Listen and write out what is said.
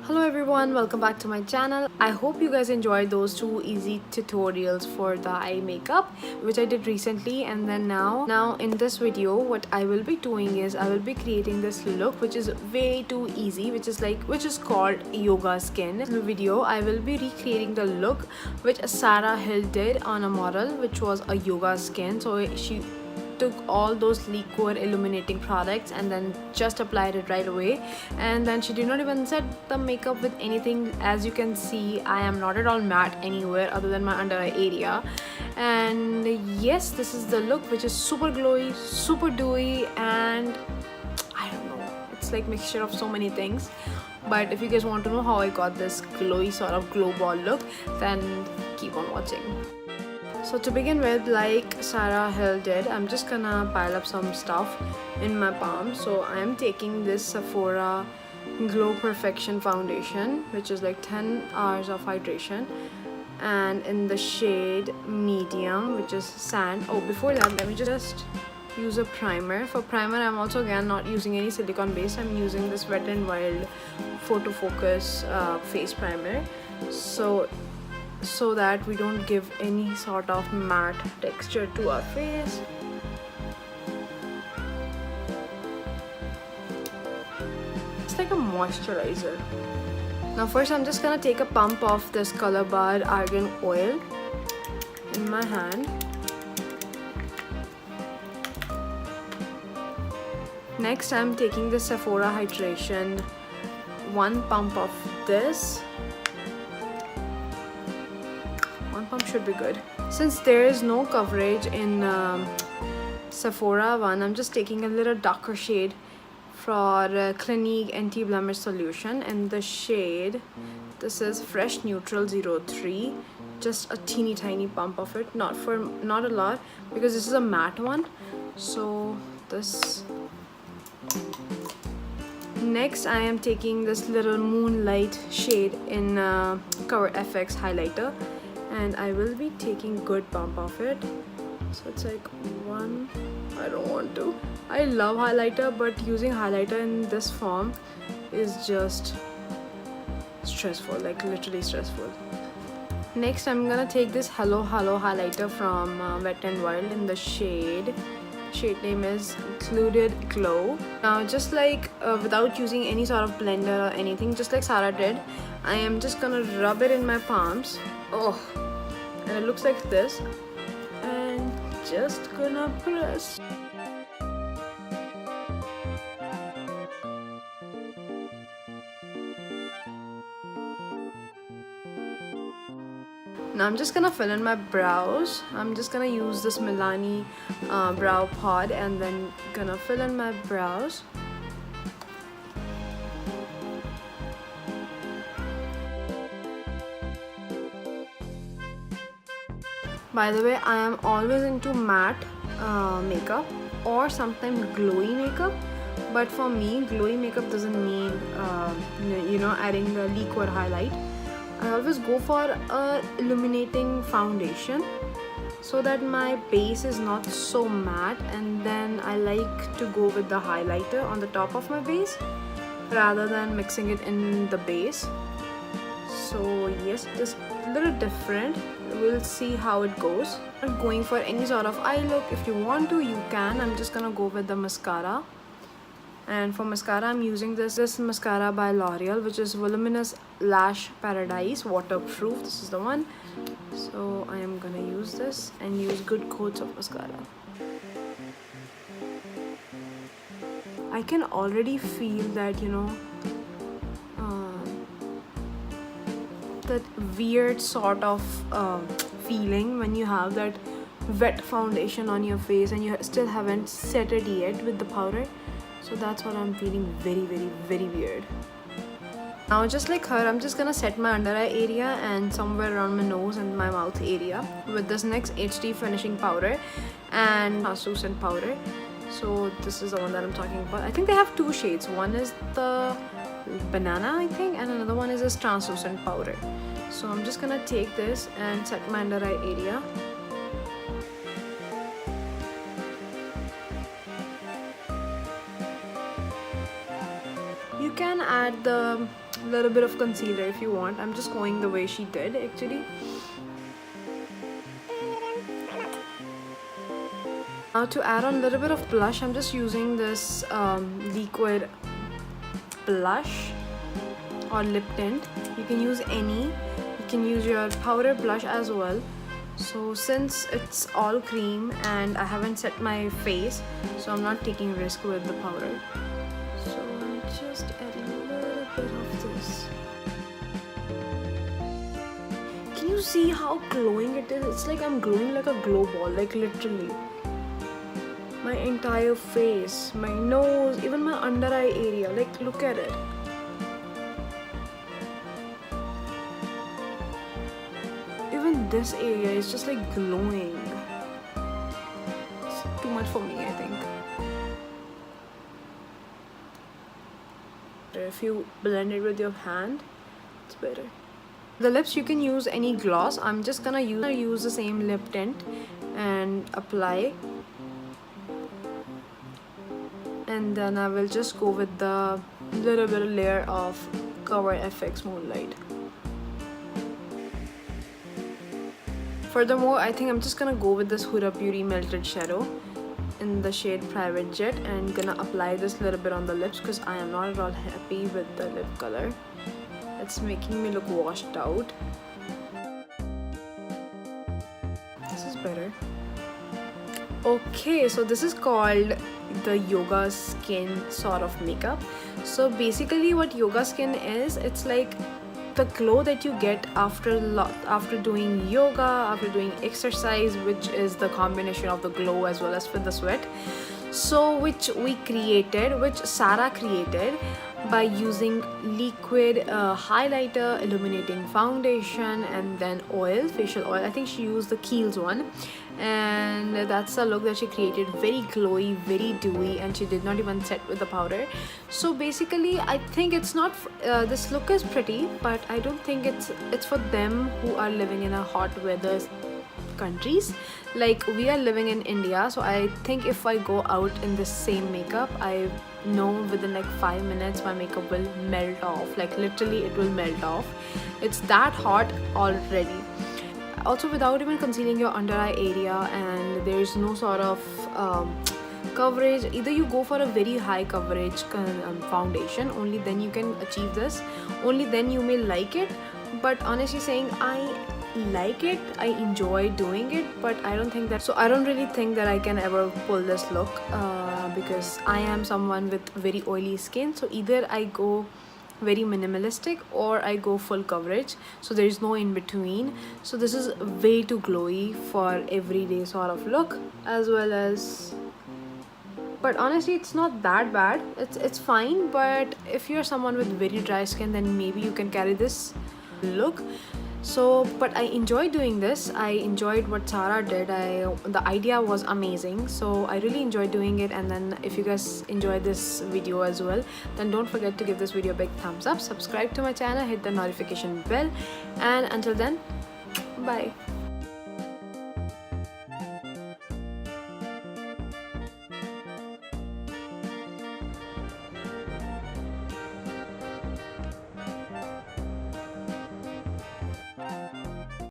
Hello everyone, welcome back to my channel. I hope you guys enjoyed those two easy tutorials for the eye makeup which I did recently. And then now in this video what I will be doing is I will be creating this look which is way too easy, which is called yoga skin. In this video I will be recreating the look which Sarah Hill did on a model which was a yoga skin. So she took all those liquid illuminating products and then just applied it right away, and then she did not even set the makeup with anything. As you can see, I am not at all matte anywhere other than my under eye area. And yes, this is the look which is super glowy, super dewy, and I don't know, it's like mixture of so many things. But if you guys want to know how I got this glowy sort of glow ball look, then keep on watching. So to begin with, like Sarah Hill did, I'm just gonna pile up some stuff in my palm. So I'm taking this Sephora Glow Perfection foundation, which is like 10 hours of hydration, and in the shade medium, which is sand. Oh, before that, let me just use a primer. For primer, I'm also again not using any silicone base. I'm using this Wet n Wild Photo Focus face primer, so that we don't give any sort of matte texture to our face. It's like a moisturizer. Now first I'm just gonna take a pump of this Colorbar Argan oil in my hand. Next I'm taking the Sephora Hydration, one pump of this. One pump should be good. Since there is no coverage in Sephora one, I'm just taking a little darker shade for Clinique anti-blemish solution, and the shade, this is Fresh Neutral 03. Just a teeny tiny pump of it, not a lot, because this is a matte one. So this. Next I am taking this little Moonlight shade in COVERFX highlighter, and I will be taking good pump of it. So it's like one. I don't want to. I love highlighter, but using highlighter in this form is just stressful, like literally stressful. Next I'm gonna take this Hello highlighter from Wet n Wild in the shade name is Included Glow. Now just like without using any sort of blender or anything, just like Sarah did, I am just gonna rub it in my palms. Oh, and it looks like this, and just gonna press. Now I'm just gonna fill in my brows. I'm just gonna use this Milani brow pod and then gonna fill in my brows. By the way, I am always into matte makeup or sometimes glowy makeup, but for me glowy makeup doesn't mean adding the liquid highlight. I always go for a illuminating foundation so that my base is not so matte, and then I like to go with the highlighter on the top of my base rather than mixing it in the base. So yes, just a little different. We'll see how it goes. I'm not going for any sort of eye look. If you want to, you can. I'm just gonna go with the mascara. And for mascara, I'm using this mascara by L'Oreal, which is Voluminous Lash Paradise Waterproof. This is the one. So I am gonna use this and use good coats of mascara. I can already feel that, that weird sort of feeling when you have that wet foundation on your face and you still haven't set it yet with the powder. So that's what I'm feeling, very, very, very weird. Now just like her, I'm just gonna set my under eye area and somewhere around my nose and my mouth area with this NYX HD finishing powder and translucent powder. So this is the one that I'm talking about. I think they have two shades. One is the banana, I think, and another one is this translucent powder. So I'm just gonna take this and set my under eye area. You can add the little bit of concealer if you want. I'm just going the way she did actually. Now to add on a little bit of blush, I'm just using this liquid blush or lip tint. You can use any. You can use your powder blush as well. So since it's all cream and I haven't set my face, so I'm not taking risk with the powder. So I'm just adding a little bit of this. Can you see how glowing it is? It's like I'm glowing like a glow ball, like literally. My entire face, my nose, even my under eye area, like look at it. Even this area is just like glowing. It's too much for me, I think. If you blend it with your hand, it's better. The lips, you can use any gloss. I'm just gonna use the same lip tint and apply. And then I will just go with the little bit of layer of COVERFX Moonlight. Furthermore, I think I'm just gonna go with this Huda Beauty Melted Shadow in the shade Private Jet and gonna apply this little bit on the lips because I am not at all happy with the lip color. It's making me look washed out. This is better. Okay, so this is called the yoga skin sort of makeup. So basically what yoga skin is, it's like the glow that you get after doing yoga, after doing exercise, which is the combination of the glow as well as with the sweat. So which Sarah created by using liquid highlighter, illuminating foundation, and then oil, facial oil. I think she used the Kiehl's one, and that's the look that she created. Very glowy, very dewy, and she did not even set with the powder. So basically I think it's not this look is pretty, but I don't think it's for them who are living in a hot weather countries. Like we are living in India, so I think if I go out in the same makeup, I know within like 5 minutes my makeup will melt off. Like literally it will melt off. It's that hot already. Also, without even concealing your under eye area, and there's no sort of coverage. Either you go for a very high coverage foundation, only then you can achieve this, only then you may like it. But honestly saying, I like it, I enjoy doing it, but I don't think that, so I don't really think that I can ever pull this look because I am someone with very oily skin. So either I go very minimalistic or I go full coverage, so there is no in between. So this is way too glowy for everyday sort of look, as well as, but honestly it's not that bad. It's fine, but if you're someone with very dry skin, then maybe you can carry this look. So but I enjoyed doing this. I enjoyed what Sarah did. The idea was amazing, so I really enjoyed doing it. And then if you guys enjoyed this video as well, then don't forget to give this video a big thumbs up, subscribe to my channel, hit the notification bell, and until then, bye.